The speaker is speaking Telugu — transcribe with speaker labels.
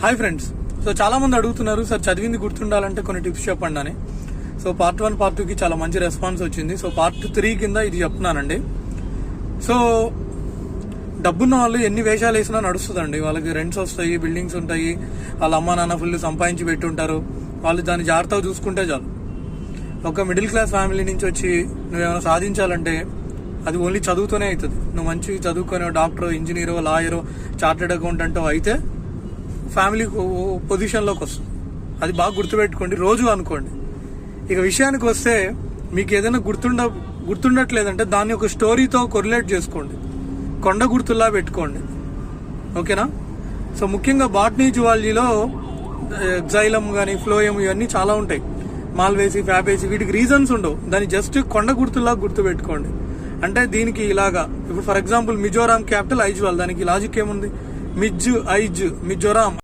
Speaker 1: Hi friends. సో చాలా మంది అడుగుతున్నారు, సార్ చదివింది గుర్తుండాలంటే కొన్ని టిప్స్ చెప్పండి అని. సో పార్ట్ 1 పార్ట్ 2కి చాలా మంచి రెస్పాన్స్ వచ్చింది. సో పార్ట్ 3 కింద ఇది చెప్తున్నానండి. సో డబ్బున్న వాళ్ళు ఎన్ని వేషాలు వేసినా నడుస్తుందండి. వాళ్ళకి రెంట్స్ వస్తాయి, బిల్డింగ్స్ ఉంటాయి, వాళ్ళ అమ్మ నాన్న ఫుల్ సంపాదించి పెట్టుంటారు. వాళ్ళు దాన్ని జాగ్రత్తగా చూసుకుంటే చాలు. ఒక మిడిల్ క్లాస్ ఫ్యామిలీ నుంచి వచ్చి నువ్వేమైనా సాధించాలంటే అది ఓన్లీ చదువుతూనే అవుతుంది. నువ్వు మంచి చదువుకొని డాక్టర్, ఇంజనీరో, లాయరో, చార్టెడ్ అకౌంటెంటో అయితే ఫ్యామిలీ పొజిషన్లోకి వస్తుంది. అది బాగా గుర్తుపెట్టుకోండి, రోజు అనుకోండి. ఇక విషయానికి వస్తే మీకు ఏదైనా గుర్తుండట్లేదంటే దాన్ని ఒక స్టోరీతో కొరిలేట్ చేసుకోండి, కొండ గుర్తుల్లా పెట్టుకోండి. ఓకేనా? సో ముఖ్యంగా బాటనీ జువాలజీలో ఎగ్జైలం కానీ ఫ్లోయం ఇవన్నీ చాలా ఉంటాయి. మాల్వేసి, ఫ్యాబేసి, వీటికి రీజన్స్ ఉండవు. దాన్ని జస్ట్ కొండ గుర్తుల్లా గుర్తు పెట్టుకోండి. అంటే దీనికి ఇలాగా, ఇప్పుడు for example Mizoram capital Aizawl, దానికి లాజిక్ ఏముంది? మిజ్ ఐజ్, మిజోరాం